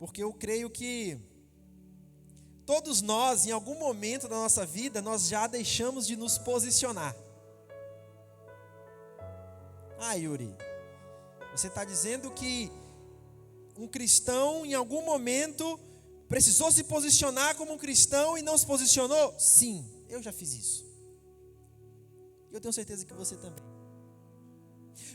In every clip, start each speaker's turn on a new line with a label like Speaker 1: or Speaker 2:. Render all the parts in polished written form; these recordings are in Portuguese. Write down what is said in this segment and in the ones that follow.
Speaker 1: porque eu creio que todos nós, em algum momento da nossa vida, nós já deixamos de nos posicionar. Yuri, você está dizendo que um cristão, em algum momento, precisou se posicionar como um cristão e não se posicionou? Sim, eu já fiz isso. E eu tenho certeza que você também.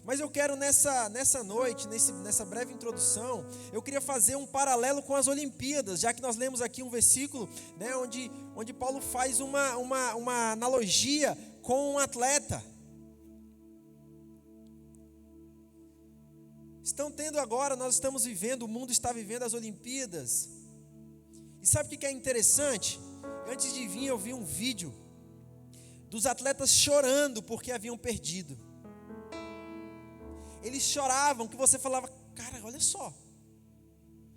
Speaker 1: Mas eu quero nessa noite, nessa breve introdução, eu queria fazer um paralelo com as Olimpíadas, já que nós lemos aqui um versículo, né, onde Paulo faz uma analogia com um atleta. Nós estamos vivendo, o mundo está vivendo as Olimpíadas. E sabe o que é interessante? Antes de vir, eu vi um vídeo dos atletas chorando porque haviam perdido. Eles choravam, que você falava, cara, olha só.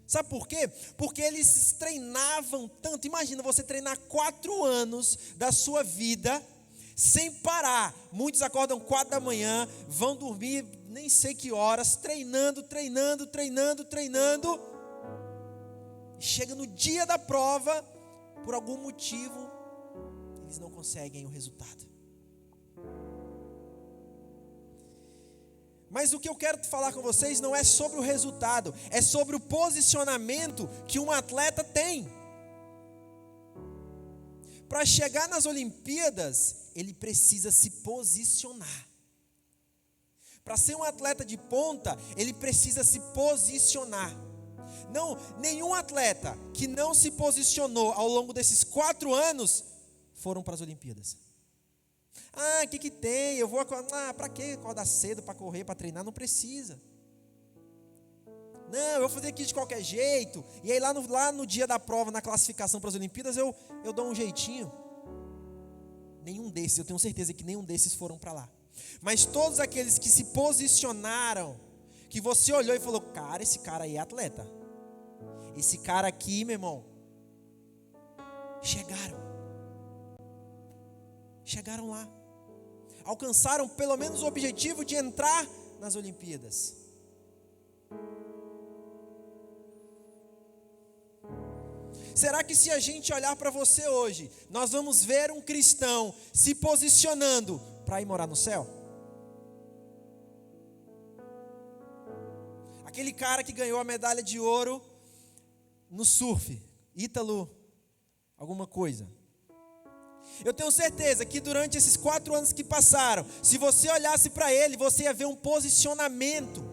Speaker 1: Sabe por quê? Porque eles treinavam tanto. Imagina você treinar 4 anos da sua vida sem parar. Muitos acordam 4 da manhã, vão dormir nem sei que horas, treinando. Chega no dia da prova, por algum motivo, eles não conseguem o resultado. Mas o que eu quero falar com vocês não é sobre o resultado, é sobre o posicionamento que um atleta tem. Para chegar nas Olimpíadas, ele precisa se posicionar. Para ser um atleta de ponta, ele precisa se posicionar. Não, nenhum atleta que não se posicionou ao longo desses 4 anos foram para as Olimpíadas. O que tem? Eu vou acordar. Para que acordar cedo para correr, para treinar? Não precisa. Não, eu vou fazer aqui de qualquer jeito. E aí lá no dia da prova, na classificação para as Olimpíadas, eu dou um jeitinho. Nenhum desses, eu tenho certeza que nenhum desses foram para lá. Mas todos aqueles que se posicionaram, que você olhou e falou, cara, esse cara aí é atleta. Esse cara aqui, meu irmão, chegaram lá. Alcançaram pelo menos o objetivo de entrar nas Olimpíadas. Será que se a gente olhar para você hoje, nós vamos ver um cristão se posicionando para ir morar no céu? Aquele cara que ganhou a medalha de ouro no surf, Ítalo, alguma coisa. Eu tenho certeza que durante esses 4 anos que passaram, se você olhasse para ele, você ia ver um posicionamento.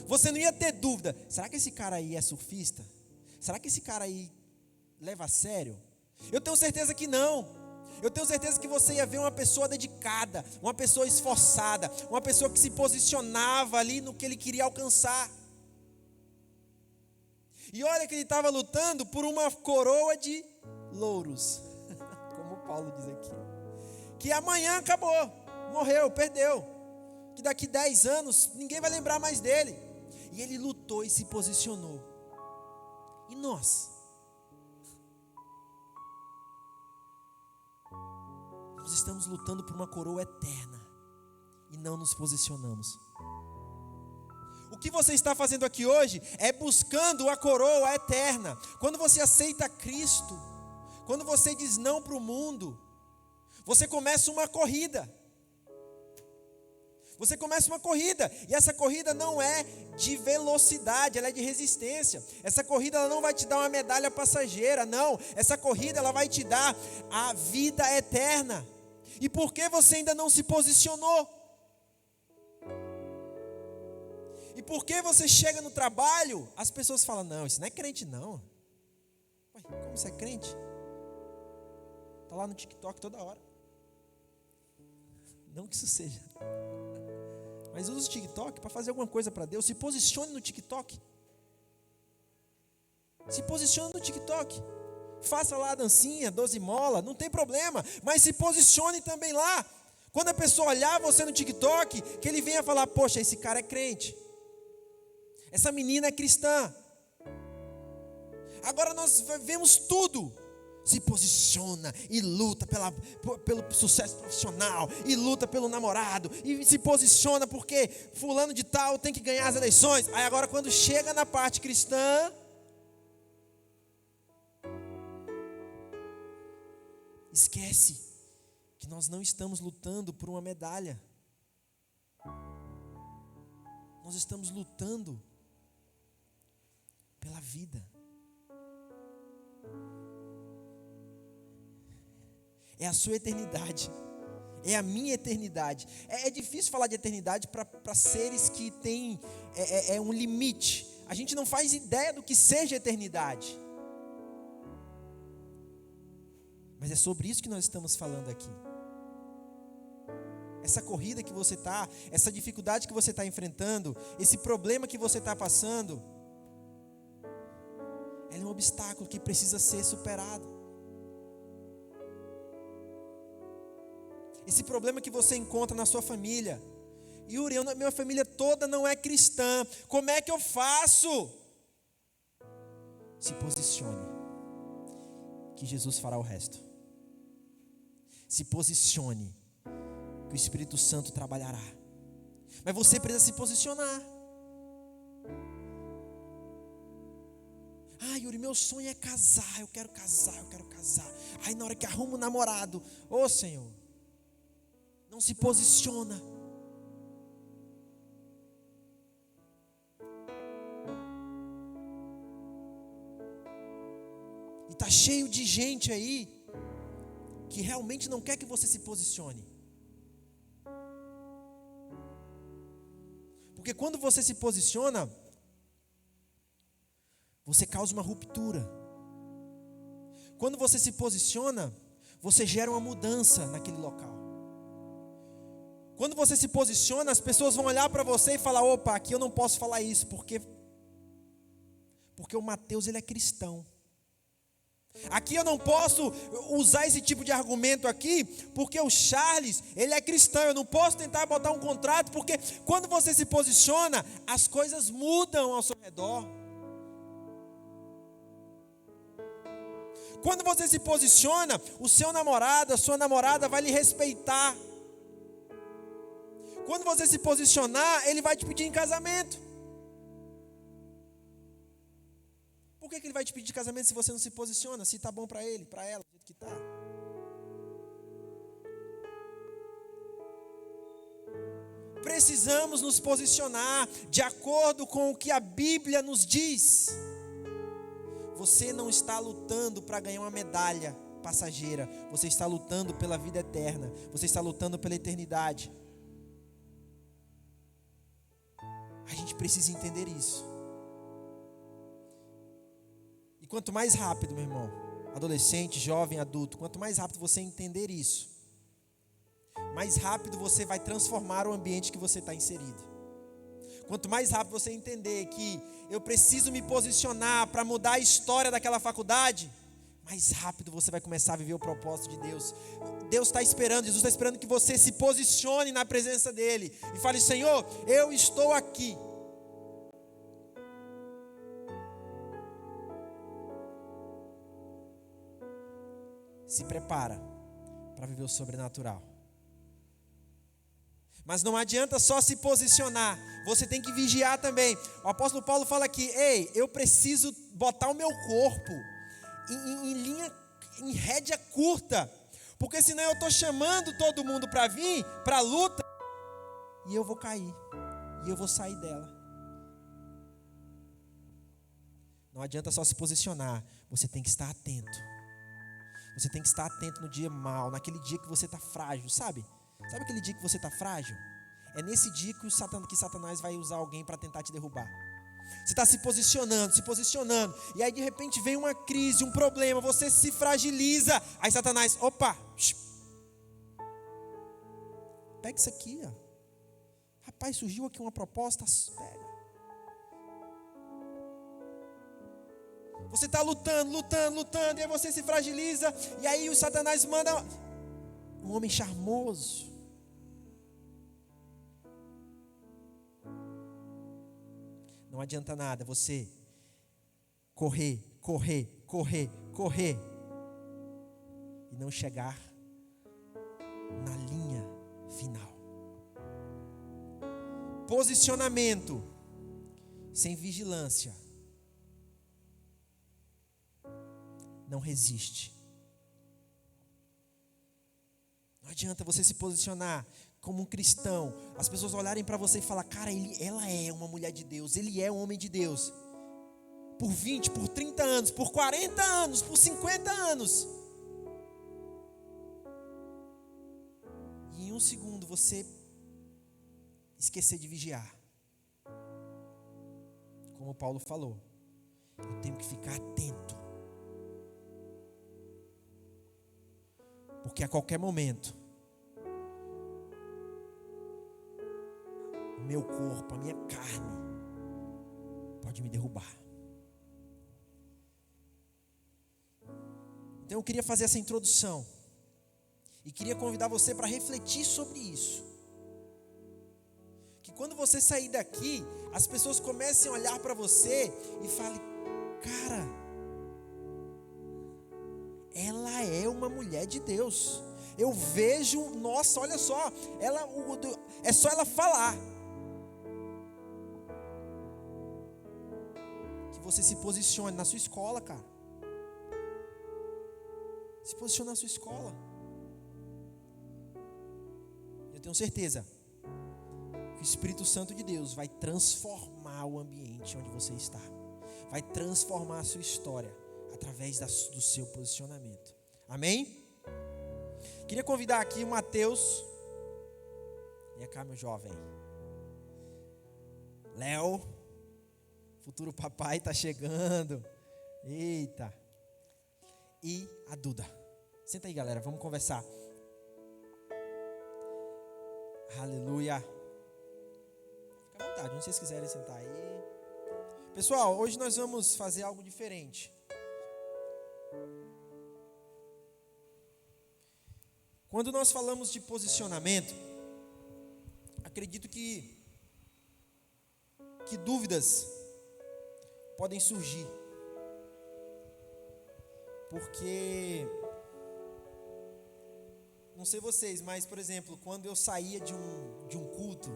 Speaker 1: Você não ia ter dúvida, será que esse cara aí é surfista? Será que esse cara aí leva a sério? Eu tenho certeza que não. Eu tenho certeza que você ia ver uma pessoa dedicada, uma pessoa esforçada, uma pessoa que se posicionava ali no que ele queria alcançar. E olha que ele estava lutando por uma coroa de louros, como Paulo diz aqui, que amanhã acabou, morreu, perdeu, que daqui 10 anos ninguém vai lembrar mais dele. E ele lutou e se posicionou. E nós estamos lutando por uma coroa eterna e não nos posicionamos. O que você está fazendo aqui hoje é buscando a coroa eterna. Quando você aceita Cristo, quando você diz não para o mundo, você começa uma corrida. Você começa uma corrida, e essa corrida não é de velocidade, ela é de resistência. Essa corrida ela não vai te dar uma medalha passageira, não. Essa corrida ela vai te dar a vida eterna. E por que você ainda não se posicionou? E por que você chega no trabalho, as pessoas falam, não, isso não é crente não. Ué, como você é crente? Está lá no TikTok toda hora. Não que isso seja. Mas use o TikTok para fazer alguma coisa para Deus. Se posicione no TikTok. Se posicione no TikTok. Faça lá a dancinha, 12 mola, não tem problema. Mas se posicione também lá. Quando a pessoa olhar você no TikTok, que ele venha falar, poxa, esse cara é crente. Essa menina é cristã. Agora nós vemos tudo. Se posiciona e luta pelo sucesso profissional, e luta pelo namorado, e se posiciona porque fulano de tal tem que ganhar as eleições. Aí agora quando chega na parte cristã, esquece que nós não estamos lutando por uma medalha. Nós estamos lutando pela vida. É a sua eternidade. É a minha eternidade. É difícil falar de eternidade para seres que têm um limite. A gente não faz ideia do que seja eternidade. Mas é sobre isso que nós estamos falando aqui. Essa corrida que você está, essa dificuldade que você está enfrentando, esse problema que você está passando, é um obstáculo que precisa ser superado. Esse problema que você encontra na sua família. Yuri, minha família toda não é cristã. Como é que eu faço? Se posicione, que Jesus fará o resto. Se posicione, que o Espírito Santo trabalhará. Mas você precisa se posicionar. Yuri, meu sonho é casar. Eu quero casar. Aí na hora que arrumo um namorado, Senhor, não se posiciona. E está cheio de gente aí que realmente não quer que você se posicione. Porque quando você se posiciona, você causa uma ruptura. Quando você se posiciona, você gera uma mudança naquele local. Quando você se posiciona, as pessoas vão olhar para você e falar: opa, aqui eu não posso falar isso, porque o Mateus, ele é cristão. Aqui eu não posso usar esse tipo de argumento aqui, porque o Charles, ele é cristão. Eu não posso tentar botar um contrato, porque quando você se posiciona, as coisas mudam ao seu redor. Quando você se posiciona, o seu namorado, a sua namorada vai lhe respeitar. Quando você se posicionar, ele vai te pedir em casamento. Por que ele vai te pedir casamento se você não se posiciona? Se está bom para ele, para ela, do jeito que está. Precisamos nos posicionar de acordo com o que a Bíblia nos diz. Você não está lutando para ganhar uma medalha passageira. Você está lutando pela vida eterna. Você está lutando pela eternidade. A gente precisa entender isso. E quanto mais rápido, meu irmão, adolescente, jovem, adulto, quanto mais rápido você entender isso, mais rápido você vai transformar o ambiente que você está inserido. Quanto mais rápido você entender que eu preciso me posicionar para mudar a história daquela faculdade, mais rápido você vai começar a viver o propósito de Deus. Deus está esperando, Jesus está esperando que você se posicione na presença dEle e fale: Senhor, eu estou aqui. Se prepara para viver o sobrenatural. Mas não adianta só se posicionar, você tem que vigiar também. O apóstolo Paulo fala aqui: eu preciso botar o meu corpo em rédea curta, porque senão eu estou chamando todo mundo para vir para a luta, e eu vou cair, e eu vou sair dela. Não adianta só se posicionar, você tem que estar atento. Você tem que estar atento no dia mau, naquele dia que você está frágil, sabe? Sabe aquele dia que você está frágil? É nesse dia que Satanás vai usar alguém para tentar te derrubar. Você está se posicionando, e aí de repente vem uma crise, um problema, você se fragiliza. Aí Satanás, opa, pega isso aqui, ó. Rapaz, surgiu aqui uma proposta, pega. Você está lutando, e aí você se fragiliza, e aí o Satanás manda um homem charmoso. Não adianta nada você correr e não chegar na linha final. Posicionamento sem vigilância não resiste. adianta você se posicionar como um cristão, as pessoas olharem para você e falar, cara, ela é uma mulher de Deus, ele é um homem de Deus. Por 20, por 30 anos, por 40 anos, por 50 anos. E em um segundo você esquecer de vigiar. Como Paulo falou, eu tenho que ficar atento. Porque a qualquer momento, o meu corpo, a minha carne, pode me derrubar. Então eu queria fazer essa introdução. E queria convidar você para refletir sobre isso. Que quando você sair daqui, as pessoas comecem a olhar para você e falem, cara, ela é uma mulher de Deus. Eu vejo, nossa, olha só, é só ela falar. Que você se posicione na sua escola, cara. Se posicione na sua escola. Eu tenho certeza que o Espírito Santo de Deus vai transformar o ambiente onde você está. Vai transformar a sua história através do seu posicionamento. Amém? Queria convidar aqui o Mateus. Vem cá, meu jovem. Léo. Futuro papai está chegando. Eita. E a Duda. Senta aí, galera. Vamos conversar. Aleluia. Fica à vontade, onde vocês quiserem sentar aí. Pessoal, hoje nós vamos fazer algo diferente. Quando nós falamos de posicionamento, acredito que dúvidas podem surgir. Porque, não sei vocês, mas, por exemplo, quando eu saía de um culto,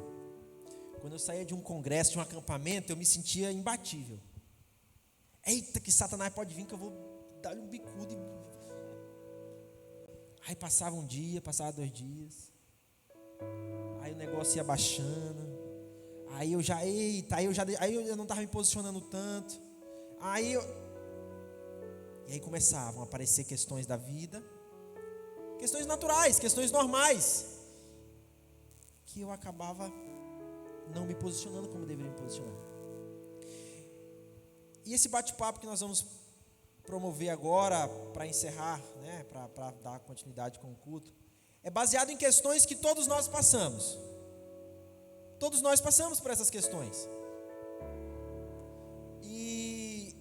Speaker 1: quando eu saía de um congresso, de um acampamento, eu me sentia imbatível. Eita, que Satanás pode vir que eu vou dar-lhe um bicudo. Aí passava um dia, passava 2 dias. Aí o negócio ia baixando. Aí eu não estava me posicionando tanto. E aí começavam a aparecer questões da vida, questões naturais, questões normais, que eu acabava não me posicionando como deveria me posicionar. E esse bate-papo que nós vamos promover agora, para encerrar, né, para dar continuidade com o culto, é baseado em questões que todos nós passamos. Todos nós passamos por essas questões. E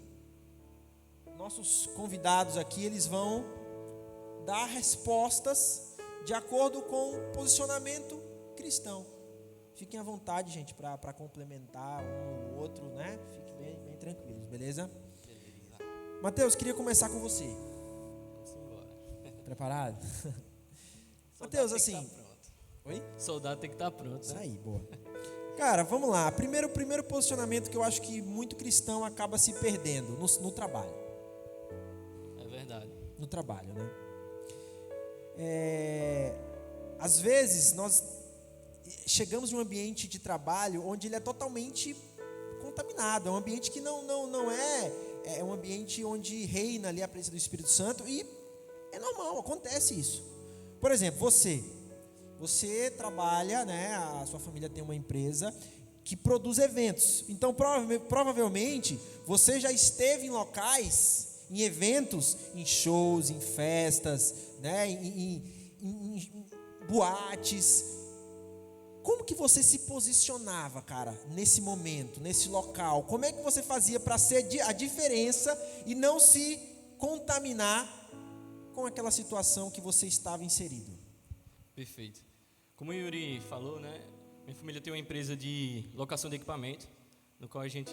Speaker 1: nossos convidados aqui, eles vão dar respostas de acordo com o posicionamento cristão. Fiquem à vontade, gente, para complementar um ou outro, né? Fiquem bem tranquilos, beleza? Mateus, queria começar com você.
Speaker 2: Vamos embora.
Speaker 1: Preparado? Mateus, assim... Oi?
Speaker 2: Soldado tem que estar pronto.
Speaker 1: Isso aí, boa. Cara, vamos lá. Primeiro posicionamento que eu acho que muito cristão acaba se perdendo no trabalho.
Speaker 2: É verdade.
Speaker 1: No trabalho, né? Às vezes nós chegamos em um ambiente de trabalho onde ele é totalmente contaminado. É um ambiente que não é um ambiente onde reina ali a presença do Espírito Santo, e é normal, acontece isso. Por exemplo, você trabalha, né? A sua família tem uma empresa que produz eventos. Então, provavelmente, você já esteve em locais, em eventos, em shows, em festas, né? Em boates. Como que você se posicionava, cara, nesse momento, nesse local? Como é que você fazia para ser a diferença e não se contaminar com aquela situação que você estava inserido?
Speaker 2: Perfeito. Como o Yuri falou, né? Minha família tem uma empresa de locação de equipamento, no qual a gente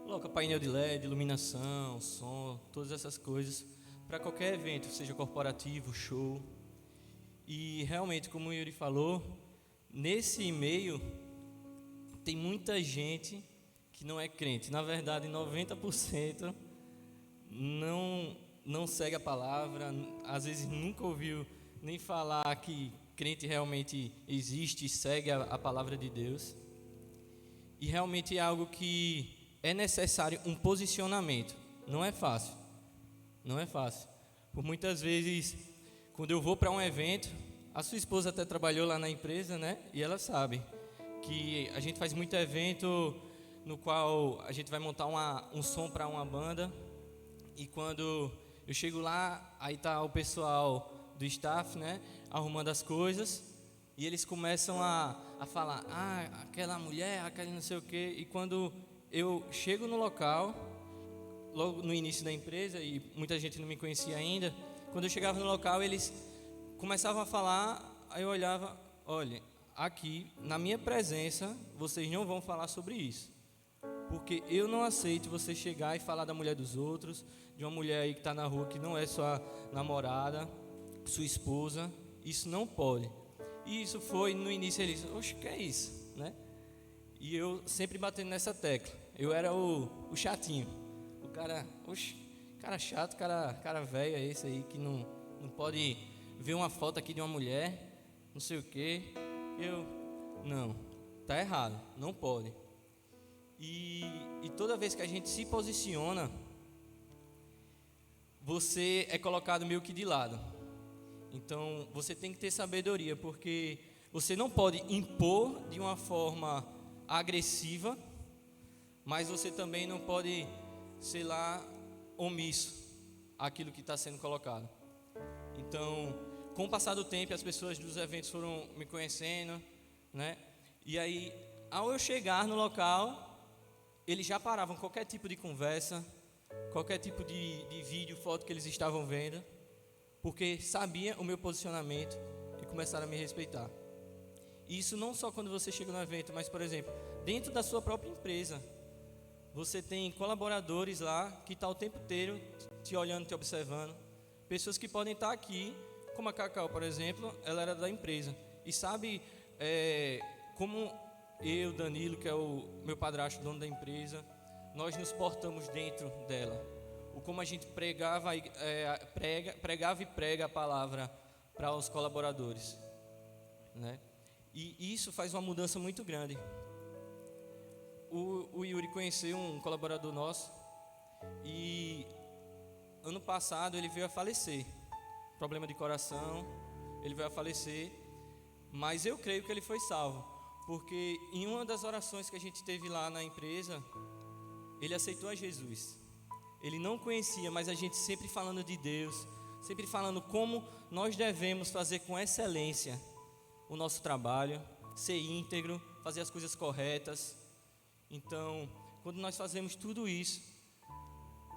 Speaker 2: coloca painel de LED, iluminação, som, todas essas coisas para qualquer evento, seja corporativo, show. E realmente, como o Yuri falou, nesse meio tem muita gente que não é crente. Na verdade, 90% não segue a palavra, às vezes nunca ouviu nem falar que crente realmente existe e segue a palavra de Deus. E realmente é algo que é necessário um posicionamento. Não é fácil. Não é fácil. Por muitas vezes, quando eu vou para um evento, a sua esposa até trabalhou lá na empresa, né? E ela sabe que a gente faz muito evento no qual a gente vai montar um som para uma banda. E quando eu chego lá, aí tá o pessoal do staff, né? Arrumando as coisas. E eles começam a falar, aquela mulher, aquela não sei o quê. E quando eu chego no local, logo no início da empresa, e muita gente não me conhecia ainda, quando eu chegava no local, eles começavam a falar, aí eu olhava, olha, aqui, na minha presença, vocês não vão falar sobre isso. Porque eu não aceito você chegar e falar da mulher dos outros, de uma mulher aí que está na rua, que não é sua namorada, sua esposa, isso não pode. E isso foi, no início eles, oxe, que é isso, né? E eu sempre batendo nessa tecla, eu era o chatinho, o cara, oxe, cara chato, cara velho é esse aí, que não pode ver uma foto aqui de uma mulher, não sei o quê. Não, tá errado, não pode. E toda vez que a gente se posiciona, você é colocado meio que de lado. Então, você tem que ter sabedoria, porque você não pode impor de uma forma agressiva, mas você também não pode, sei lá, omisso àquilo que está sendo colocado. Então, com o passar do tempo, as pessoas dos eventos foram me conhecendo, né? E aí, ao eu chegar no local, eles já paravam qualquer tipo de conversa, qualquer tipo de vídeo, foto que eles estavam vendo, porque sabia o meu posicionamento e começaram a me respeitar. E isso não só quando você chega no evento, mas, por exemplo, dentro da sua própria empresa, você tem colaboradores lá que estão o tempo inteiro te olhando, te observando, pessoas que podem estar aqui, como a Cacau, por exemplo, ela era da empresa, e sabe como eu, Danilo, que é o meu padrasto, dono da empresa, nós nos portamos dentro dela. O como a gente pregava e prega a palavra para os colaboradores, né? E isso faz uma mudança muito grande. O Yuri conheceu um colaborador nosso e ano passado ele veio a falecer, problema de coração, ele veio a falecer, mas eu creio que ele foi salvo, porque em uma das orações que a gente teve lá na empresa, ele aceitou a Jesus. Ele não conhecia, mas a gente sempre falando de Deus, sempre falando como nós devemos fazer com excelência o nosso trabalho, ser íntegro, fazer as coisas corretas. Então, quando nós fazemos tudo isso,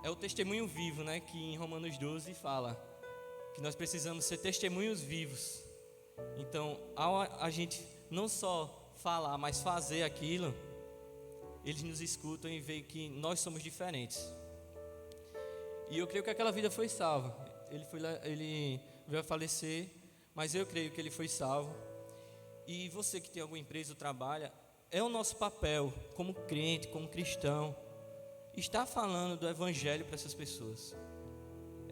Speaker 2: é o testemunho vivo, né? Que em Romanos 12 fala que nós precisamos ser testemunhos vivos. Então, ao a gente não só falar, mas fazer aquilo, eles nos escutam e veem que nós somos diferentes. E eu creio que aquela vida foi salva. Ele veio a falecer, mas eu creio que ele foi salvo. E você que tem alguma empresa ou trabalha, é o nosso papel como crente, como cristão, estar falando do evangelho para essas pessoas.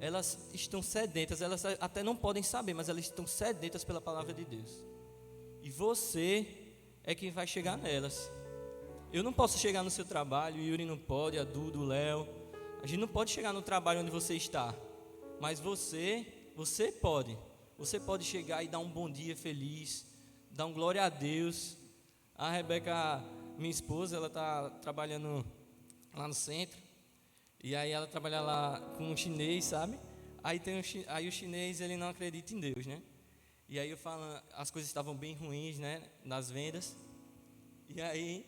Speaker 2: Elas estão sedentas, elas até não podem saber, mas elas estão sedentas pela palavra de Deus. E você é quem vai chegar nelas. Eu não posso chegar no seu trabalho, o Yuri não pode, a Duda, o Léo. A gente não pode chegar no trabalho onde você está, mas você pode. Você pode chegar e dar um bom dia feliz, dar um glória a Deus. A Rebeca, minha esposa, ela está trabalhando lá no centro, e aí ela trabalha lá com um chinês, sabe? Aí o chinês, ele não acredita em Deus, né? E aí eu falo, as coisas estavam bem ruins, né, nas vendas. E aí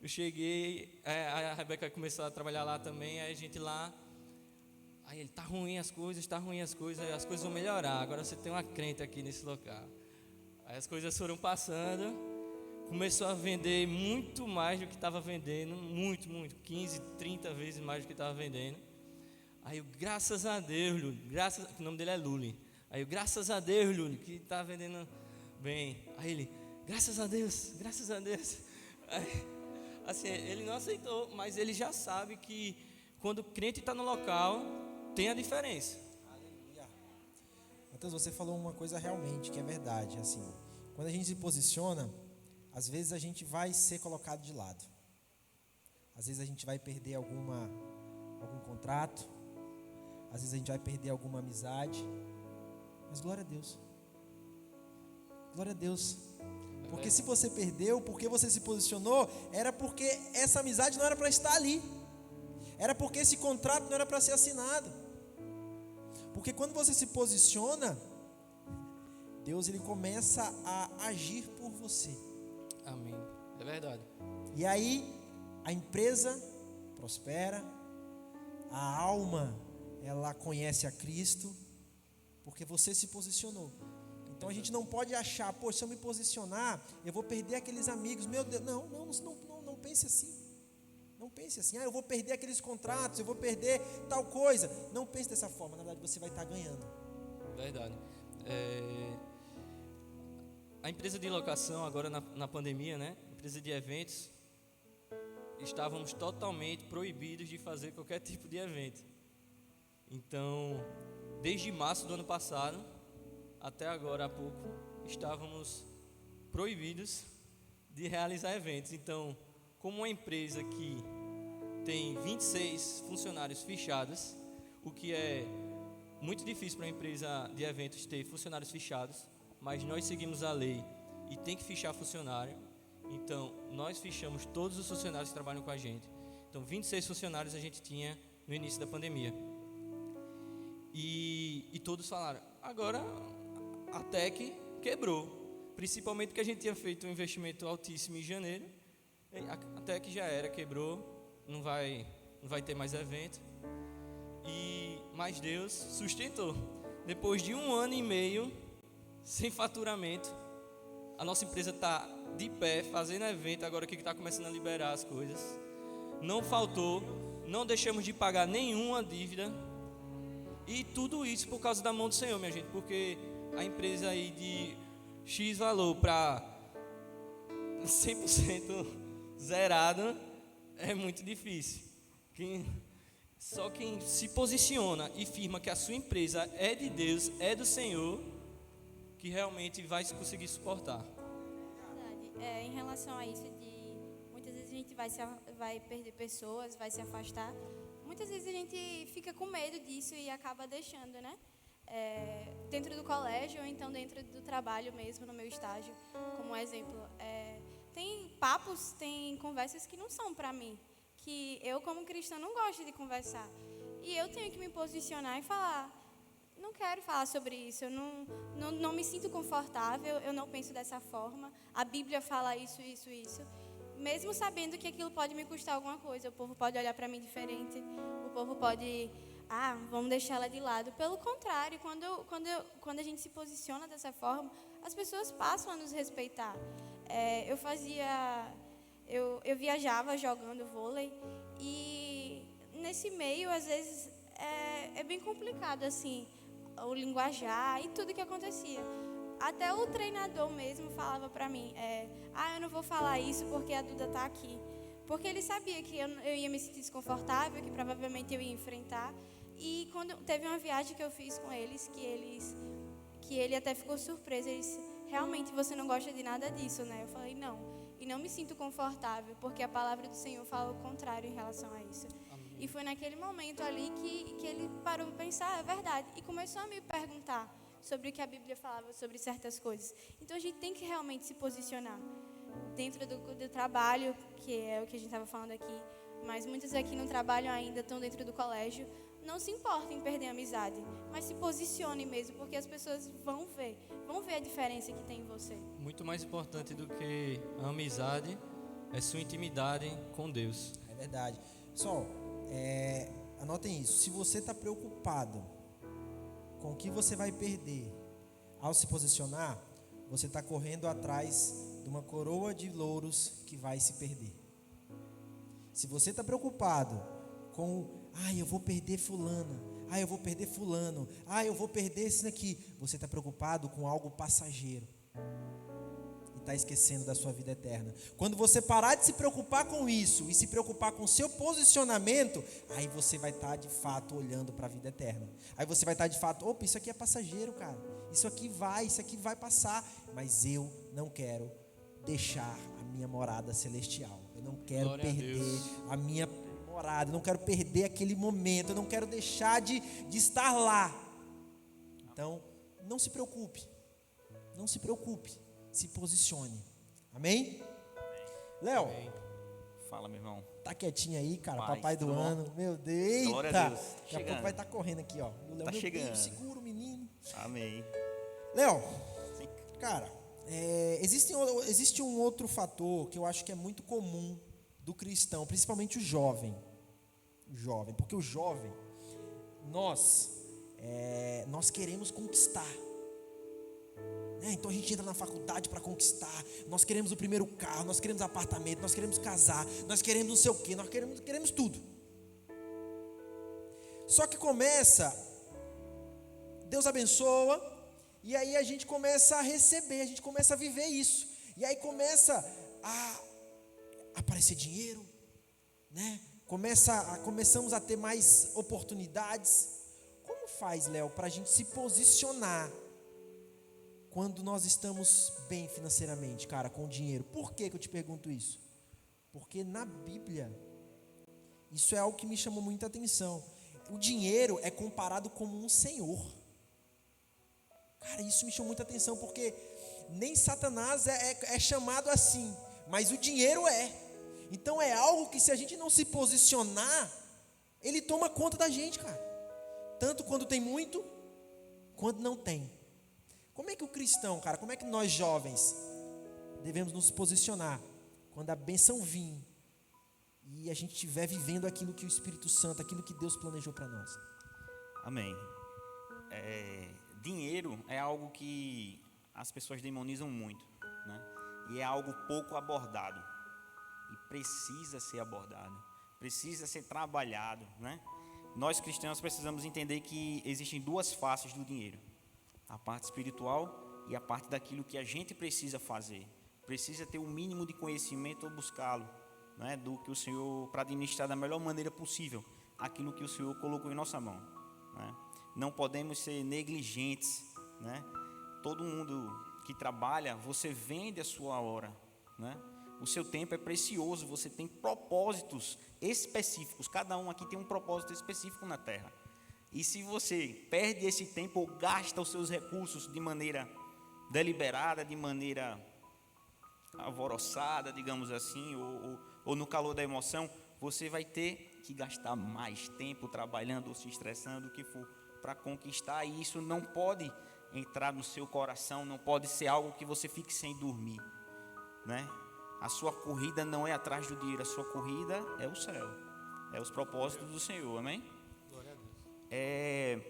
Speaker 2: eu cheguei, a Rebeca começou a trabalhar lá também, aí a gente lá, aí ele, tá ruim as coisas, as coisas vão melhorar, agora você tem uma crente aqui nesse local. Aí as coisas foram passando, começou a vender muito mais do que estava vendendo, muito, 15, 30 vezes mais do que estava vendendo. Aí eu, graças a Deus, Luli, o nome dele é Luli. Aí eu, graças a Deus, Luli, que está vendendo bem. Aí ele, graças a Deus. Aí, assim, ele não aceitou, mas ele já sabe que quando o crente está no local, tem a diferença.
Speaker 1: Aleluia. Matheus, você falou uma coisa realmente que é verdade, assim, quando a gente se posiciona, às vezes a gente vai ser colocado de lado, às vezes a gente vai perder algum contrato, às vezes a gente vai perder alguma amizade, mas glória a Deus, porque se você perdeu, porque você se posicionou, era porque essa amizade não era para estar ali, era porque esse contrato não era para ser assinado, porque quando você se posiciona, Deus ele começa a agir por você.
Speaker 2: Amém. É verdade.
Speaker 1: E aí a empresa prospera, a alma ela conhece a Cristo, porque você se posicionou. Então a gente não pode achar, pô, se eu me posicionar, eu vou perder aqueles amigos. Meu Deus, não pense assim. Não pense assim, eu vou perder aqueles contratos, eu vou perder tal coisa. Não pense dessa forma, na verdade você vai estar ganhando.
Speaker 2: Verdade. A empresa de locação, agora na pandemia, né? Empresa de eventos, estávamos totalmente proibidos de fazer qualquer tipo de evento. Então, desde março do ano passado até agora há pouco, estávamos proibidos de realizar eventos. Então, como uma empresa que tem 26 funcionários fechados, o que é muito difícil para uma empresa de eventos ter funcionários fechados, mas nós seguimos a lei e tem que fichar funcionário. Então, nós fichamos todos os funcionários que trabalham com a gente. Então, 26 funcionários a gente tinha no início da pandemia. E todos falaram, agora a Tec quebrou. Principalmente porque a gente tinha feito um investimento altíssimo em janeiro. A Tec já era, quebrou, não vai ter mais evento. Mas Deus sustentou. Depois de 1 ano e meio, sem faturamento, a nossa empresa está de pé, fazendo evento, agora que está começando a liberar as coisas. Não faltou, não deixamos de pagar nenhuma dívida. E tudo isso por causa da mão do Senhor, minha gente, porque a empresa aí de X valor para 100% zerado é muito difícil. Só quem se posiciona e firma que a sua empresa é de Deus, é do Senhor, que realmente vai conseguir suportar.
Speaker 3: Verdade. Em relação a isso, muitas vezes a gente vai perder pessoas, vai se afastar. Muitas vezes a gente fica com medo disso e acaba deixando, né? Dentro do colégio ou então dentro do trabalho mesmo, no meu estágio, como exemplo. Tem papos, tem conversas que não são para mim, que eu como cristã não gosto de conversar. E eu tenho que me posicionar e falar, não quero falar sobre isso, eu não me sinto confortável, eu não penso dessa forma, a Bíblia fala isso, mesmo sabendo que aquilo pode me custar alguma coisa, o povo pode olhar para mim diferente, o povo pode, vamos deixar ela de lado. Pelo contrário, quando a gente se posiciona dessa forma, as pessoas passam a nos respeitar. Eu viajava jogando vôlei e nesse meio, às vezes, é bem complicado, assim, o linguajar e tudo que acontecia. Até o treinador mesmo falava para mim, eu não vou falar isso porque a Duda está aqui. Porque ele sabia que eu ia me sentir desconfortável, que provavelmente eu ia enfrentar. E quando teve uma viagem que eu fiz com eles, que ele até ficou surpreso, ele disse, realmente você não gosta de nada disso, né? Eu falei, não. E não me sinto confortável, porque a palavra do Senhor fala o contrário em relação a isso. Amém. E foi naquele momento ali que ele parou para pensar, é verdade. E começou a me perguntar sobre o que a Bíblia falava, sobre certas coisas. Então a gente tem que realmente se posicionar dentro do trabalho, que é o que a gente estava falando aqui. Mas muitos aqui não trabalham ainda, estão dentro do colégio. Não se importem em perder a amizade, mas se posicione mesmo, porque as pessoas vão ver a diferença que tem em você.
Speaker 2: Muito mais importante do que a amizade é sua intimidade com Deus.
Speaker 1: É verdade. Pessoal, anotem isso. Se você está preocupado com o que você vai perder ao se posicionar, você está correndo atrás de uma coroa de louros que vai se perder. Se você está preocupado com, eu vou perder fulana, eu vou perder fulano, eu vou perder esse daqui, você está preocupado com algo passageiro. está esquecendo da sua vida eterna. Quando você parar de se preocupar com isso e se preocupar com o seu posicionamento, aí você vai estar de fato olhando para a vida eterna. Aí você vai estar de fato, opa, isso aqui é passageiro, cara. Isso aqui vai passar. Mas eu não quero deixar a minha morada celestial. Eu não quero
Speaker 2: Glória a
Speaker 1: perder
Speaker 2: Deus.
Speaker 1: a minha morada. Eu não quero perder aquele momento. Eu não quero deixar de estar lá. Então, não se preocupe. Não se preocupe. Se posicione. Amém? Léo,
Speaker 4: Fala, meu irmão.
Speaker 1: tá quietinho aí, cara.
Speaker 4: Paz,
Speaker 1: Papai do
Speaker 4: tudo bom?
Speaker 1: ano. Meu Deus.
Speaker 4: Glória a
Speaker 1: Eita.
Speaker 4: Deus.
Speaker 1: Daqui a
Speaker 4: Chegando.
Speaker 1: pouco vai estar correndo aqui, ó. O Léo,
Speaker 4: Tá
Speaker 1: meu
Speaker 4: chegando.
Speaker 1: Deus, segura o menino.
Speaker 4: Amém.
Speaker 1: Léo,
Speaker 4: Sim.
Speaker 1: cara, existe um outro fator que eu acho que é muito comum do cristão, principalmente o jovem. Porque o jovem, nós queremos conquistar. Então a gente entra na faculdade para conquistar. Nós queremos o primeiro carro, nós queremos apartamento, nós queremos casar, nós queremos não sei o quê, nós queremos tudo. Só que Deus abençoa, e aí a gente começa a receber, a gente começa a viver isso. E aí começa a aparecer dinheiro, né? Começamos a ter mais oportunidades. Como faz, Léo, para a gente se posicionar quando nós estamos bem financeiramente, cara, com dinheiro? Por que eu te pergunto isso? Porque na Bíblia, isso é algo que me chamou muita atenção. O dinheiro é comparado como um senhor. Cara, isso me chamou muita atenção, porque nem Satanás é chamado assim, mas o dinheiro é. Então é algo que, se a gente não se posicionar, ele toma conta da gente, cara. Tanto quando tem muito, quando não tem. Como é que o cristão, cara, como é que nós jovens devemos nos posicionar quando a bênção vir e a gente estiver vivendo aquilo que o Espírito Santo, aquilo que Deus planejou para nós?
Speaker 4: Amém. Dinheiro é algo que as pessoas demonizam muito, né? E é algo pouco abordado. E precisa ser abordado. Precisa ser trabalhado, né? Nós cristãos precisamos entender que existem duas faces do dinheiro. A parte espiritual e a parte daquilo que a gente precisa fazer. Precisa ter o mínimo de conhecimento ou buscá-lo, né? Do que o Senhor, para administrar da melhor maneira possível aquilo que o Senhor colocou em nossa mão, né? Não podemos ser negligentes, né? Todo mundo que trabalha, você vende a sua hora, né? O seu tempo é precioso, você tem propósitos específicos, cada um aqui tem um propósito específico na terra. E se você perde esse tempo ou gasta os seus recursos de maneira deliberada, de maneira alvoroçada, digamos assim, ou no calor da emoção, você vai ter que gastar mais tempo trabalhando ou se estressando, o que for, para conquistar. E isso não pode entrar no seu coração, não pode ser algo que você fique sem dormir, né? A sua corrida não é atrás do dinheiro, a sua corrida é o céu, é os propósitos do Senhor, amém?
Speaker 2: Glória a Deus.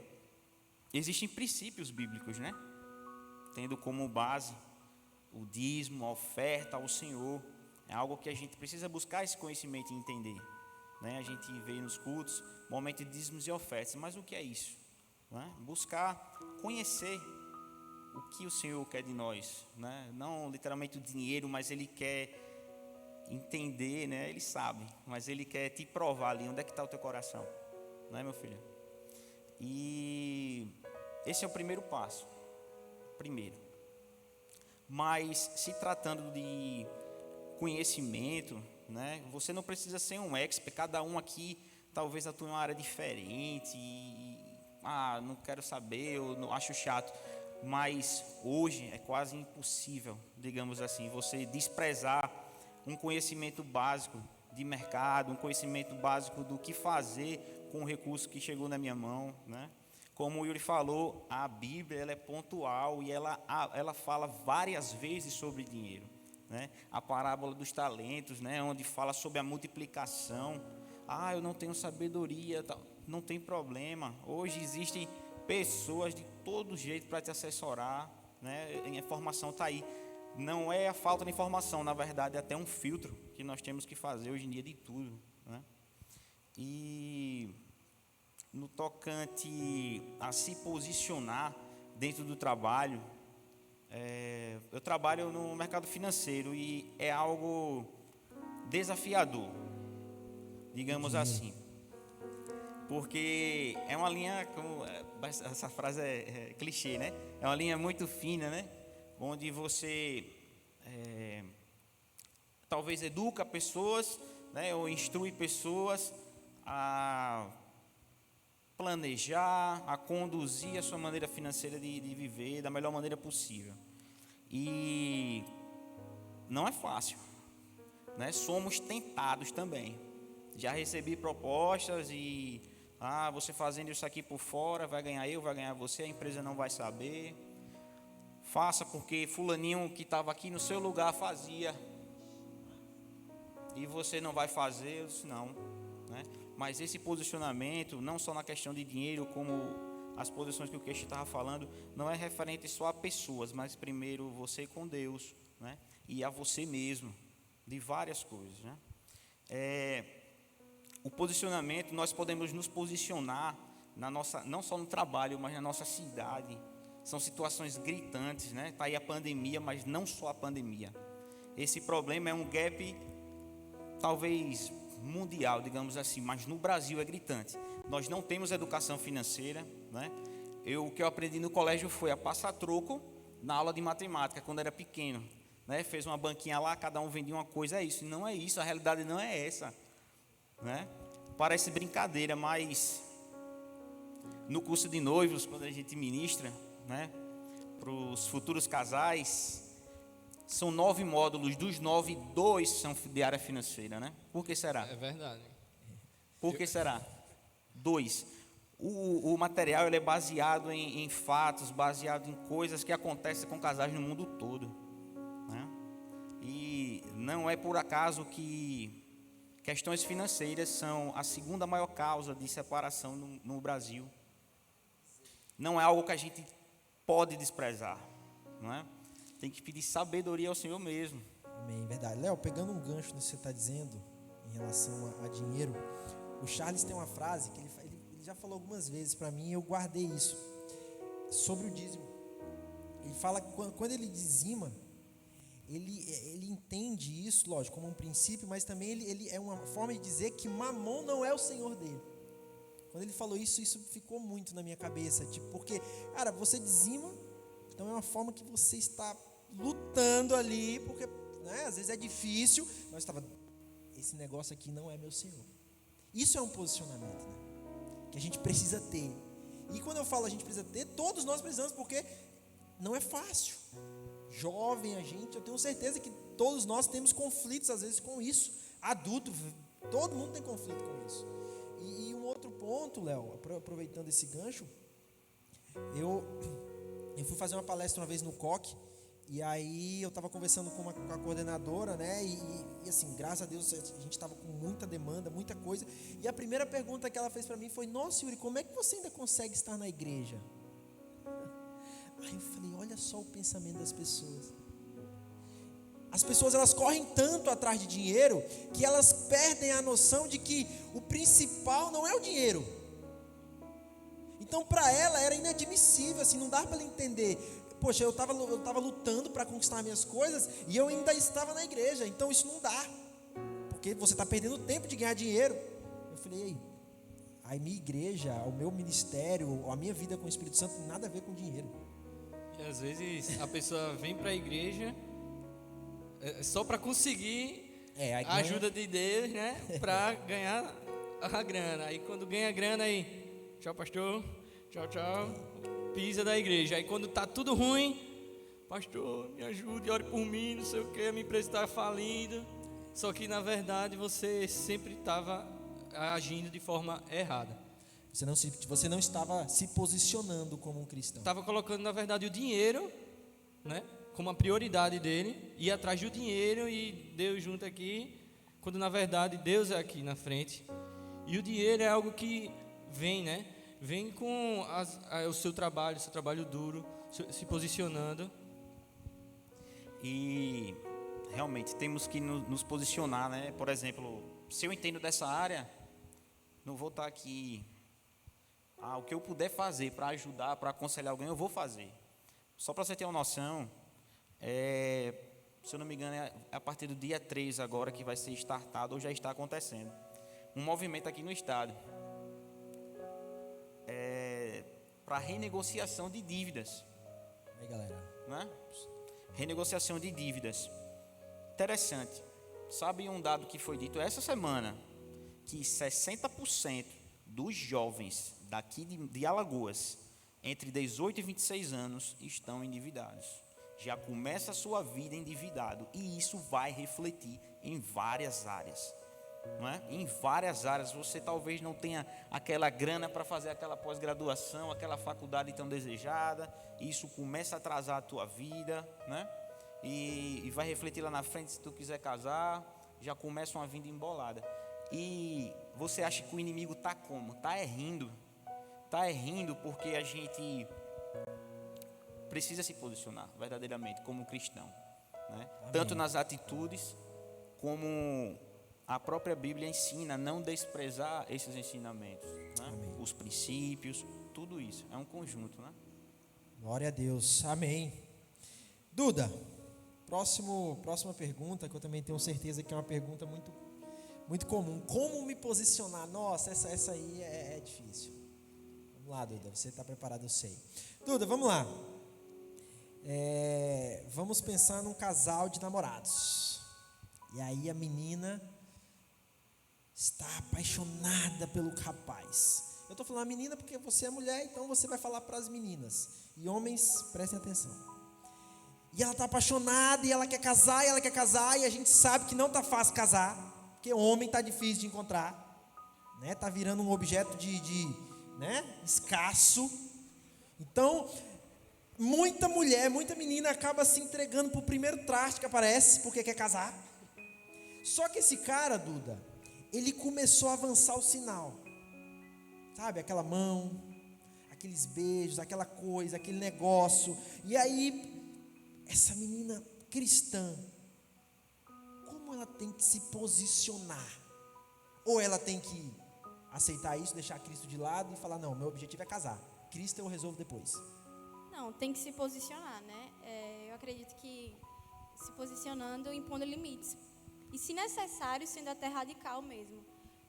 Speaker 4: Existem princípios bíblicos, né? Tendo como base o dízimo, a oferta ao Senhor. É algo que a gente precisa buscar esse conhecimento e entender, né? A gente vê nos cultos momento de dízimos e ofertas, mas o que é isso, né? Buscar conhecer o que o Senhor quer de nós, né? Não literalmente o dinheiro, mas Ele quer entender, né? Ele sabe, mas Ele quer te provar ali onde é que está o teu coração, não é, meu filho? E esse é o primeiro passo, mas se tratando de conhecimento, né? Você não precisa ser um expert, cada um aqui talvez atue em uma área diferente, não quero saber, eu não, acho chato. Mas hoje é quase impossível, digamos assim, você desprezar um conhecimento básico de mercado, um conhecimento básico do que fazer com o recurso que chegou na minha mão, né? Como o Yuri falou, a Bíblia ela é pontual e ela fala várias vezes sobre dinheiro, né? A parábola dos talentos, né? Onde fala sobre a multiplicação. Eu não tenho sabedoria, não tem problema. Hoje existem pessoas de todo jeito para te assessorar, né? A informação está aí. Não é a falta de informação, na verdade é até um filtro que nós temos que fazer hoje em dia de tudo, né? E no tocante a se posicionar dentro do trabalho, eu trabalho no mercado financeiro e é algo desafiador, digamos assim, porque é uma linha, essa frase é clichê, né? É uma linha muito fina, né? Onde você talvez educa pessoas, né? Ou instrui pessoas a planejar, a conduzir a sua maneira financeira de viver da melhor maneira possível. E não é fácil, né? Somos tentados também. Já recebi propostas e você fazendo isso aqui por fora vai ganhar eu, vai ganhar você, a empresa não vai saber. Faça porque fulaninho que estava aqui no seu lugar fazia e você não vai fazer. Eu disse não, né? Mas esse posicionamento, não só na questão de dinheiro, como as posições que o Queixe estava falando, não é referente só a pessoas, mas primeiro você com Deus, né? E a você mesmo, de várias coisas, né? O posicionamento, nós podemos nos posicionar na nossa, não só no trabalho, mas na nossa cidade. São situações gritantes, né? Está aí a pandemia, mas não só a pandemia. Esse problema é um gap, talvez mundial, digamos assim, mas no Brasil é gritante. Nós não temos educação financeira, né? O que eu aprendi no colégio foi a passar troco na aula de matemática, quando era pequeno, né? Fez uma banquinha lá, cada um vendia uma coisa, é isso. E não é isso, a realidade não é essa, né? Parece brincadeira, mas no curso de noivos, quando a gente ministra, né, para os futuros casais, são 9 módulos, dos 9, 2 são de área financeira, né? Por que será?
Speaker 2: É verdade.
Speaker 4: Por que será? 2. O material ele é baseado em fatos, baseado em coisas que acontecem com casais no mundo todo, né? E não é por acaso que questões financeiras são a segunda maior causa de separação no Brasil. Não é algo que a gente pode desprezar, não é? Tem que pedir sabedoria ao Senhor mesmo.
Speaker 1: Amém, verdade. Léo, pegando um gancho no que você está dizendo em relação a dinheiro, o Charles tem uma frase que ele já falou algumas vezes para mim e eu guardei isso, sobre o dízimo. Ele fala que quando ele dizima, ele entende isso, lógico, como um princípio, mas também ele é uma forma de dizer que Mamon não é o senhor dele. Quando ele falou isso ficou muito na minha cabeça, tipo, porque, cara, você dizima, então é uma forma que você está lutando ali, porque, né, às vezes é difícil, mas esse negócio aqui não é meu senhor. Isso é um posicionamento, né, que a gente precisa ter. E quando eu falo a gente precisa ter, todos nós precisamos, porque não é fácil. Jovem, eu tenho certeza que todos nós temos conflitos às vezes com isso. Adulto, todo mundo tem conflito com isso. E um outro ponto, Léo, aproveitando esse gancho, eu fui fazer uma palestra uma vez no COC, e aí eu estava conversando com a coordenadora, né, e assim, graças a Deus a gente estava com muita demanda, muita coisa, e a primeira pergunta que ela fez para mim foi: nossa, Yuri, como é que você ainda consegue estar na igreja? Aí eu falei, olha só o pensamento das pessoas. As pessoas, elas correm tanto atrás de dinheiro que elas perdem a noção de que o principal não é o dinheiro. Então para ela era inadmissível, assim, não dava para ela entender. Poxa, eu estava lutando para conquistar minhas coisas e eu ainda estava na igreja, então isso não dá, porque você está perdendo tempo de ganhar dinheiro. Eu falei, a minha igreja, o meu ministério, a minha vida com o Espírito Santo não tem nada a ver com dinheiro.
Speaker 2: E às vezes a pessoa vem para a igreja só para conseguir a ajuda de Deus, né? Para ganhar a grana. Aí quando ganha a grana, aí, tchau pastor, tchau, pisa da igreja. Aí quando tá tudo ruim, pastor, me ajude, ore por mim, não sei o que, a minha empresa está falindo. Só que na verdade você sempre estava agindo de forma errada.
Speaker 1: Você não estava se posicionando como um cristão.
Speaker 2: Estava colocando, na verdade, o dinheiro, né, como a prioridade dele, ir atrás do dinheiro e Deus junto aqui, quando na verdade Deus é aqui na frente. E o dinheiro é algo que vem, né? Vem com o seu trabalho duro, se posicionando.
Speaker 4: E realmente temos que nos posicionar, né? Por exemplo, se eu entendo dessa área, não vou estar aqui. O que eu puder fazer para ajudar, para aconselhar alguém, eu vou fazer. Só para você ter uma noção, se eu não me engano, é a partir do dia 3 agora que vai ser startado ou já está acontecendo. Um movimento aqui no estado. Para renegociação de dívidas.
Speaker 1: Aí, galera.
Speaker 4: Né? Renegociação de dívidas. Interessante. Sabe um dado que foi dito essa semana? Que 60% dos jovens daqui de Alagoas, entre 18 e 26 anos, estão endividados. Já começa a sua vida endividado. E isso vai refletir em várias áreas. Não é? Em várias áreas. Você talvez não tenha aquela grana para fazer aquela pós-graduação, aquela faculdade tão desejada. Isso começa a atrasar a tua vida, né? E vai refletir lá na frente. Se tu quiser casar, já começa uma vida embolada. E você acha que o inimigo está como? Está rindo. Está rindo porque a gente precisa se posicionar verdadeiramente como cristão, né? Tanto nas atitudes como a própria Bíblia ensina, não desprezar esses ensinamentos, né? Os princípios, tudo isso é um conjunto, né?
Speaker 1: Glória a Deus, amém. Duda, próxima pergunta, que eu também tenho certeza que é uma pergunta muito comum. Como me posicionar? Nossa, essa aí é difícil. Vamos lá, Duda, você está preparado, eu sei. Duda, vamos lá. Vamos pensar num casal de namorados. E aí a menina está apaixonada pelo rapaz. Eu estou falando a menina porque você é mulher, então você vai falar para as meninas. E homens, prestem atenção. E ela está apaixonada, e ela quer casar, e a gente sabe que não está fácil casar, porque homem está difícil de encontrar, né? Está virando um objeto escasso. Então, muita mulher, muita menina acaba se entregando para o primeiro traste que aparece, porque quer casar. Só que esse cara, Duda, ele começou a avançar o sinal. Sabe, aquela mão, aqueles beijos, aquela coisa, aquele negócio. E aí, essa menina cristã, como ela tem que se posicionar? Ou ela tem que aceitar isso, deixar Cristo de lado e falar, não, meu objetivo é casar. Cristo eu resolvo depois.
Speaker 3: Não, tem que se posicionar, né? Eu acredito que se posicionando, impondo limites. E, se necessário, sendo até radical mesmo.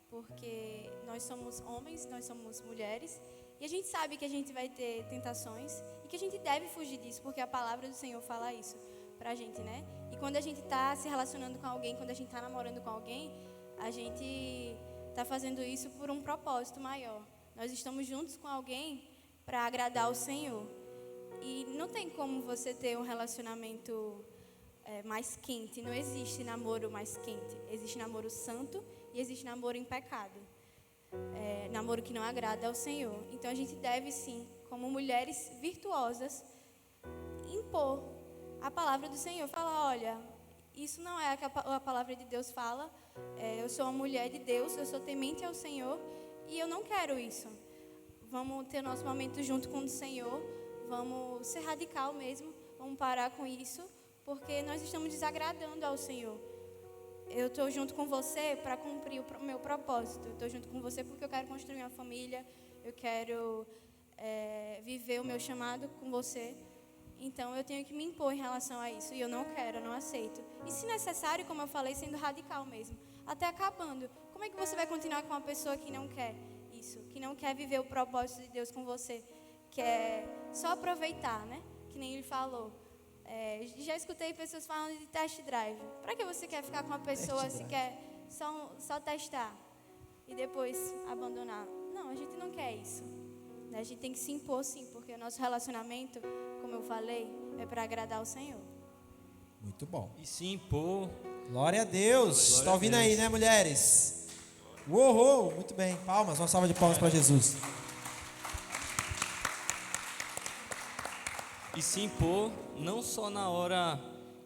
Speaker 3: Porque nós somos homens, nós somos mulheres, e a gente sabe que a gente vai ter tentações e que a gente deve fugir disso, porque a palavra do Senhor fala isso pra gente, né? E quando a gente está se relacionando com alguém, quando a gente está namorando com alguém, a gente está fazendo isso por um propósito maior. Nós estamos juntos com alguém para agradar o Senhor. E não tem como você ter um relacionamento mais quente. Não existe namoro mais quente. Existe namoro santo e existe namoro em pecado. Namoro que não agrada ao Senhor. Então a gente deve sim, como mulheres virtuosas, impor a palavra do Senhor. Falar, olha, isso não é o que a palavra de Deus fala. Eu sou uma mulher de Deus, eu sou temente ao Senhor e eu não quero isso. Vamos ter nosso momento junto com o Senhor. Vamos ser radical mesmo. Vamos parar com isso, porque nós estamos desagradando ao Senhor. Eu estou junto com você para cumprir o meu propósito. Eu estou junto com você porque eu quero construir uma família. Eu quero viver o meu chamado com você. Então, eu tenho que me impor em relação a isso. E eu não quero, eu não aceito. E, se necessário, como eu falei, sendo radical mesmo. Até acabando. Como é que você vai continuar com uma pessoa que não quer isso? Que não quer viver o propósito de Deus com você? Quer só aproveitar, né? Que nem ele falou. Já escutei pessoas falando de test drive. Para que você quer ficar com uma pessoa se quer só testar e depois abandonar? Não, a gente não quer isso. A gente tem que se impor sim, porque o nosso relacionamento, como eu falei, é para agradar ao Senhor.
Speaker 1: Muito bom.
Speaker 2: E se impor.
Speaker 1: Glória a Deus. Está ouvindo aí, né, mulheres? Uou, muito bem. Palmas, uma salva de palmas para Jesus.
Speaker 2: E se impor não só na hora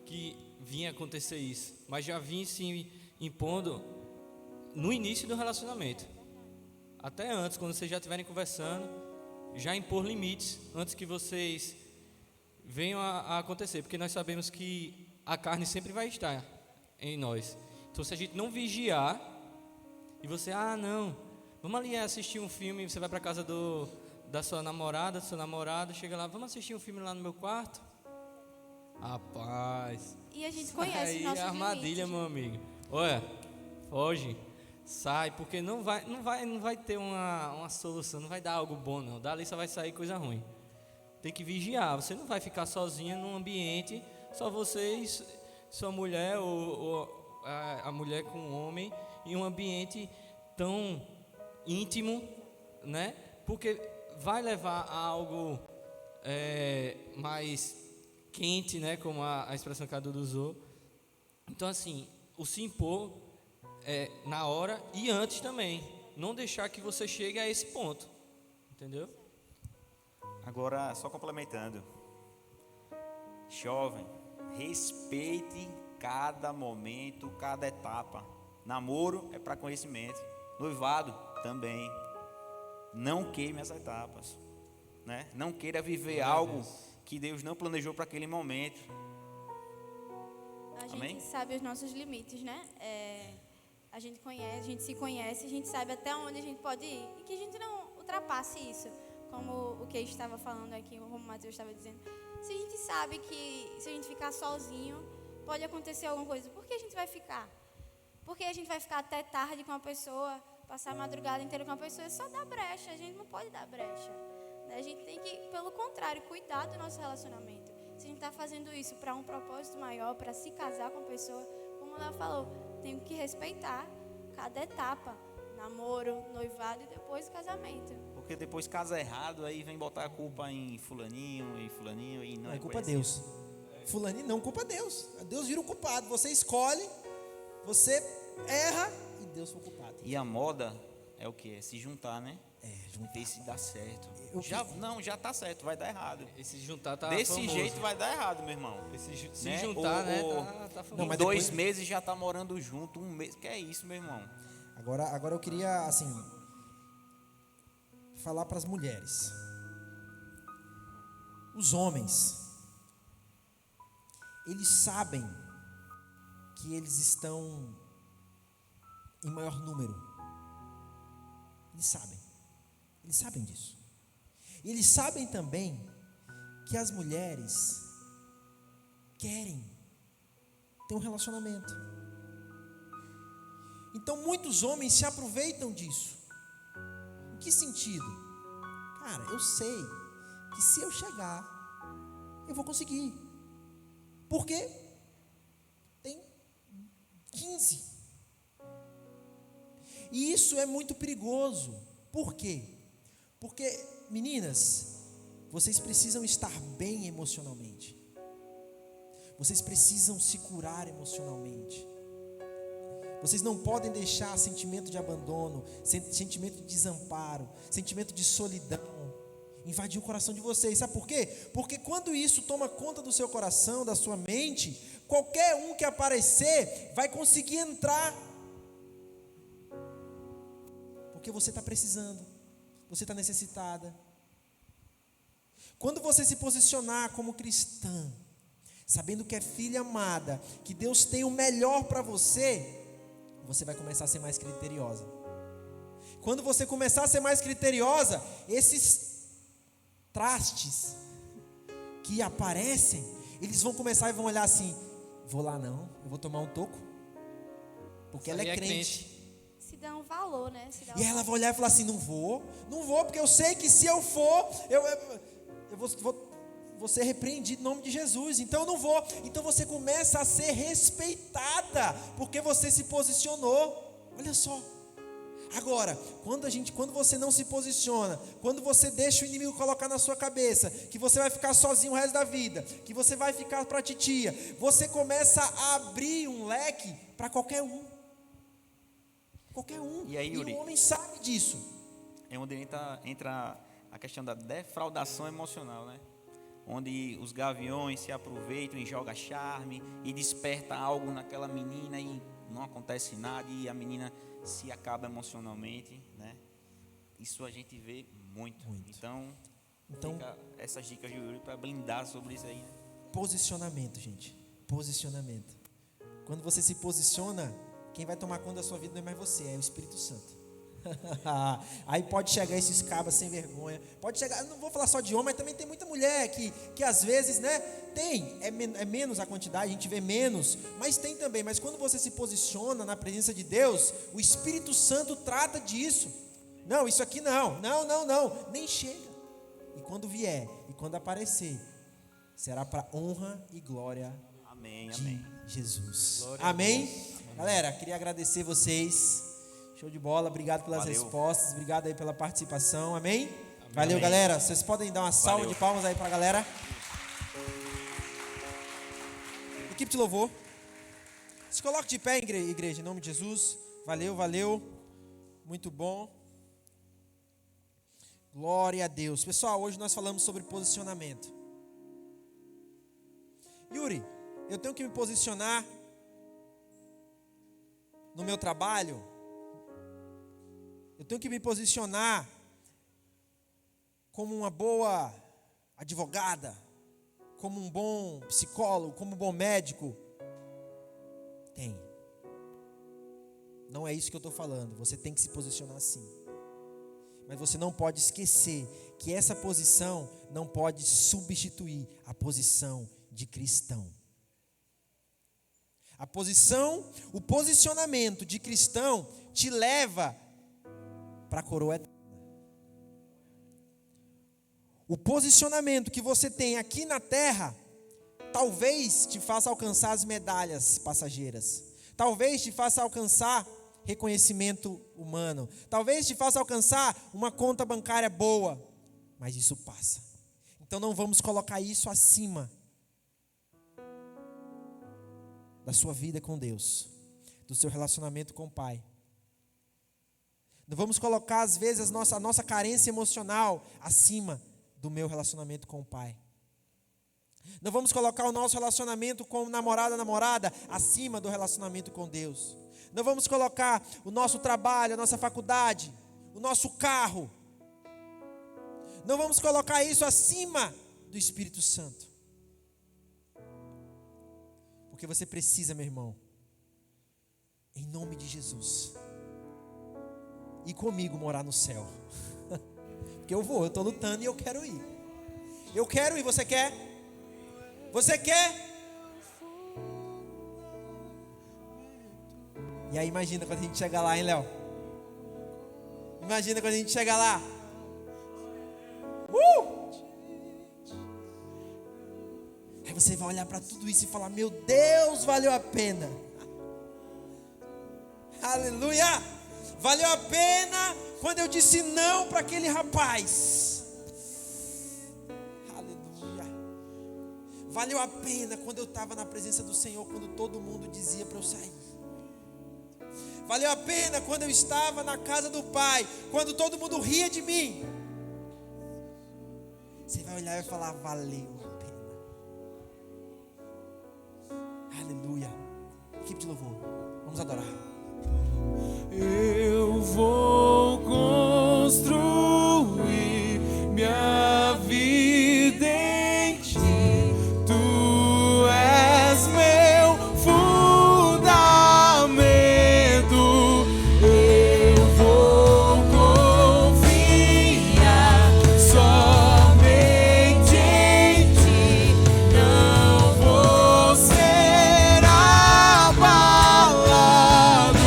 Speaker 2: que vinha acontecer isso, mas já vinha se impondo no início do relacionamento. Até antes, quando vocês já estiverem conversando, já impor limites antes que vocês venham a acontecer. Porque nós sabemos que a carne sempre vai estar em nós. Então, se a gente não vigiar, e você, não, vamos ali assistir um filme, você vai para casa da sua namorada, do seu namorado, chega lá, vamos assistir um filme lá no meu quarto? Rapaz.
Speaker 3: E a gente conhece
Speaker 2: Aí
Speaker 3: os
Speaker 2: é
Speaker 3: nossos
Speaker 2: armadilha,
Speaker 3: limites.
Speaker 2: meu amigo. Olha, foge, sai, porque não vai ter uma solução, não vai dar algo bom não. Dali só vai sair coisa ruim. Tem que vigiar. Você não vai ficar sozinha num ambiente, só vocês, sua mulher ou a mulher com o homem, em um ambiente tão íntimo, né? Porque vai levar a algo mais quente, né? Como a expressão que a Duda usou. Então, assim, o se impor na hora e antes também. Não deixar que você chegue a esse ponto. Entendeu?
Speaker 4: Agora, só complementando. Jovem, respeite cada momento, cada etapa. Namoro é para conhecimento. Noivado também. Não queime as etapas, né? Não queira viver algo que Deus não planejou para aquele momento.
Speaker 3: A
Speaker 4: Amém?
Speaker 3: gente sabe os nossos limites, né? A gente conhece, a gente se conhece, a gente sabe até onde a gente pode ir e que a gente não ultrapasse isso, como o que estava falando aqui, como o Matheus estava dizendo. Se a gente sabe que se a gente ficar sozinho pode acontecer alguma coisa, por que a gente vai ficar? Por que a gente vai ficar até tarde com uma pessoa, passar a madrugada inteira com uma pessoa? É só dar brecha, a gente não pode dar brecha. A gente tem que, pelo contrário, cuidar do nosso relacionamento. Se a gente está fazendo isso para um propósito maior, para se casar com a pessoa, como ela falou, tem que respeitar cada etapa. Namoro, noivado e depois casamento.
Speaker 4: Porque depois casa errado, aí vem botar a culpa em fulaninho e não
Speaker 1: É
Speaker 4: é
Speaker 1: culpa
Speaker 4: assim.
Speaker 1: Deus. Fulaninho não, culpa Deus. Deus vira o culpado. Você escolhe, você erra e Deus foi o culpado.
Speaker 4: E a moda é o que? É se juntar, né?
Speaker 1: Juntar.
Speaker 4: Ver se dá certo.
Speaker 1: Eu
Speaker 4: Já tá certo, vai dar errado.
Speaker 2: Esse juntar tá
Speaker 4: Desse
Speaker 2: famoso.
Speaker 4: jeito vai dar errado, meu irmão.
Speaker 2: Se
Speaker 4: né?
Speaker 2: juntar, né?
Speaker 4: Ou-
Speaker 2: Tá famoso.
Speaker 1: Não,
Speaker 4: Em
Speaker 1: mas
Speaker 4: 2
Speaker 1: depois-
Speaker 4: meses já tá morando junto, 1 mês. Que é isso, meu irmão?
Speaker 1: Agora eu queria, assim, falar para as mulheres. Os homens, eles sabem que eles estão em maior número. Eles sabem disso. E eles sabem também que as mulheres querem ter um relacionamento. Então muitos homens se aproveitam disso. Em que sentido? Cara, eu sei que se eu chegar, eu vou conseguir. Porque tem 15. E isso é muito perigoso. Por quê? Porque, meninas, vocês precisam estar bem emocionalmente. Vocês precisam se curar emocionalmente. Vocês não podem deixar sentimento de abandono, sentimento de desamparo, sentimento de solidão invadir o coração de vocês. Sabe por quê? Porque quando isso toma conta do seu coração, da sua mente, qualquer um que aparecer vai conseguir entrar. Porque você está precisando, você está necessitada. Quando você se posicionar como cristã, sabendo que é filha amada, que Deus tem o melhor para você, você vai começar a ser mais criteriosa. Quando você começar a ser mais criteriosa, esses trastes que aparecem, eles vão começar e vão olhar assim: vou lá não, eu vou tomar um toco, porque ela é crente.
Speaker 3: Se dá um valor, né? Se dá
Speaker 1: E ela vai olhar e falar assim: não vou, porque eu sei que se eu for, eu vou ser repreendido em nome de Jesus, então eu não vou. Então você começa a ser respeitada, porque você se posicionou. Olha só. Agora, quando você não se posiciona, quando você deixa o inimigo colocar na sua cabeça que você vai ficar sozinho o resto da vida, que você vai ficar para a titia, você começa a abrir um leque para qualquer um. Qualquer um.
Speaker 4: E aí, Yuri?
Speaker 1: O homem sabe disso.
Speaker 4: É onde entra a questão da defraudação emocional, né? Onde os gaviões se aproveitam e jogam charme e desperta algo naquela menina e não acontece nada e a menina se acaba emocionalmente, né? Isso a gente vê muito. Então fica essas dicas de Yuri para blindar sobre isso aí, né?
Speaker 1: Posicionamento, gente. Posicionamento. Quando você se posiciona, quem vai tomar conta da sua vida não é mais você, é o Espírito Santo. Aí pode chegar esses cabas sem vergonha. Pode chegar, não vou falar só de homem, mas também tem muita mulher que às vezes, né? É menos a quantidade, a gente vê menos, mas tem também. Mas quando você se posiciona na presença de Deus, o Espírito Santo trata disso. Não, isso aqui não, nem chega. E quando vier, e quando aparecer, será para honra e glória de Jesus. Amém? Galera, queria agradecer vocês. Show de bola, obrigado pelas respostas, obrigado aí pela participação, amém? Valeu, galera, vocês podem dar uma salva de palmas aí pra galera. Equipe de louvor, se coloque de pé, igreja, em nome de Jesus. Valeu, muito bom. Glória a Deus. Pessoal, hoje nós falamos sobre posicionamento. Yuri, eu tenho que me posicionar no meu trabalho? Eu tenho que me posicionar como uma boa advogada, como um bom psicólogo, como um bom médico? Tem. Não é isso que eu estou falando. Você tem que se posicionar assim. Mas você não pode esquecer que essa posição não pode substituir a posição de cristão. O posicionamento de cristão te leva para a coroa eterna. O posicionamento que você tem aqui na terra talvez te faça alcançar as medalhas passageiras, talvez te faça alcançar reconhecimento humano, talvez te faça alcançar uma conta bancária boa, mas isso passa. Então não vamos colocar isso acima da sua vida com Deus, do seu relacionamento com o Pai. Não vamos colocar às vezes a nossa carência emocional acima do meu relacionamento com o Pai. Não vamos colocar o nosso relacionamento com namorada acima do relacionamento com Deus. Não vamos colocar o nosso trabalho, a nossa faculdade, o nosso carro. Não vamos colocar isso acima do Espírito Santo. Porque você precisa, meu irmão, em nome de Jesus, ir comigo morar no céu. Porque eu estou lutando e eu quero ir. Eu quero ir, você quer? Você quer? E aí imagina quando a gente chegar lá, hein, Léo? Imagina quando a gente chegar lá. Aí você vai olhar para tudo isso e falar: meu Deus, valeu a pena. Aleluia! Valeu a pena quando eu disse não para aquele rapaz. Aleluia! Valeu a pena quando eu estava na presença do Senhor, quando todo mundo dizia para eu sair. Valeu a pena quando eu estava na casa do Pai, quando todo mundo ria de mim. Você vai olhar e vai falar: valeu a pena. Aleluia. Equipe de louvor, vamos adorar.
Speaker 5: Eu vou construir minha vida em ti. Tu és meu fundamento. Eu vou confiar somente em ti. Não vou ser abalado.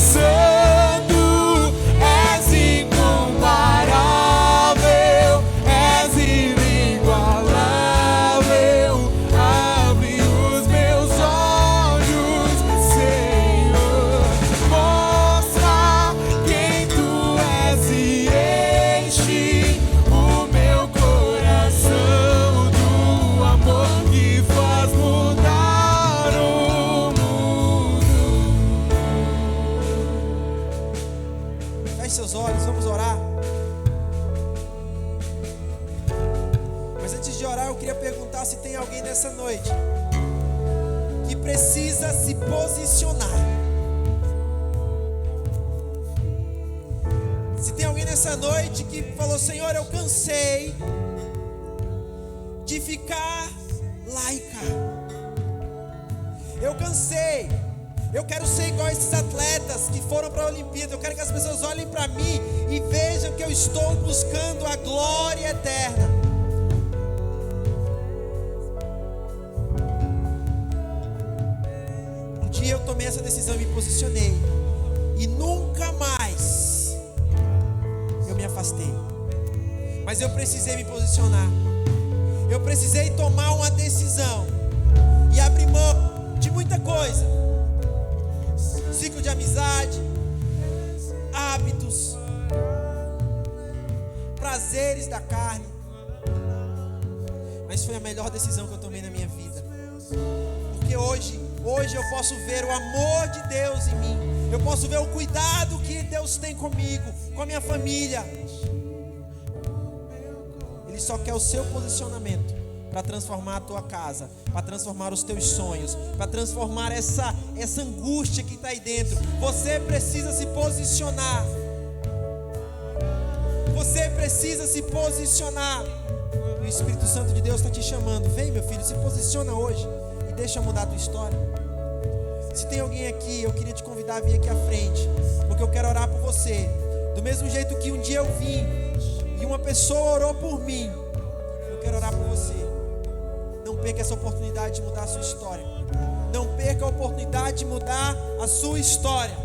Speaker 5: Santo, és incomparável, és inigualável. Abre os meus olhos, Senhor. Mostra quem tu és e enche o meu coração do amor que faz mudar o mundo.
Speaker 1: Feche seus olhos, vamos orar. Mas antes de orar, eu queria perguntar se tem alguém nessa noite que precisa se posicionar. Se tem alguém nessa noite que falou: Senhor, eu cansei de ficar laica. Eu cansei Eu quero ser igual a esses atletas que foram para a Olimpíada. Eu quero que as pessoas olhem para mim e vejam que eu estou buscando a glória eterna. Um dia eu tomei essa decisão e me posicionei. E nunca mais eu me afastei. Mas eu precisei me posicionar. Eu precisei tomar uma decisão e abrir mão de muita coisa. Ciclo de amizade, hábitos, prazeres da carne. Mas foi a melhor decisão que eu tomei na minha vida. Porque hoje eu posso ver o amor de Deus em mim. Eu posso ver o cuidado que Deus tem comigo, com a minha família. Ele só quer o seu posicionamento para transformar a tua casa, para transformar os teus sonhos, para transformar essa angústia que está aí dentro. Você precisa se posicionar. Você precisa se posicionar. O Espírito Santo de Deus está te chamando. Vem, meu filho, se posiciona hoje e deixa mudar a tua história. Se tem alguém aqui, eu queria te convidar a vir aqui à frente, porque eu quero orar por você. Do mesmo jeito que um dia eu vim e uma pessoa orou por mim, eu quero orar por você. Não perca essa oportunidade de mudar a sua história. Não perca a oportunidade de mudar a sua história.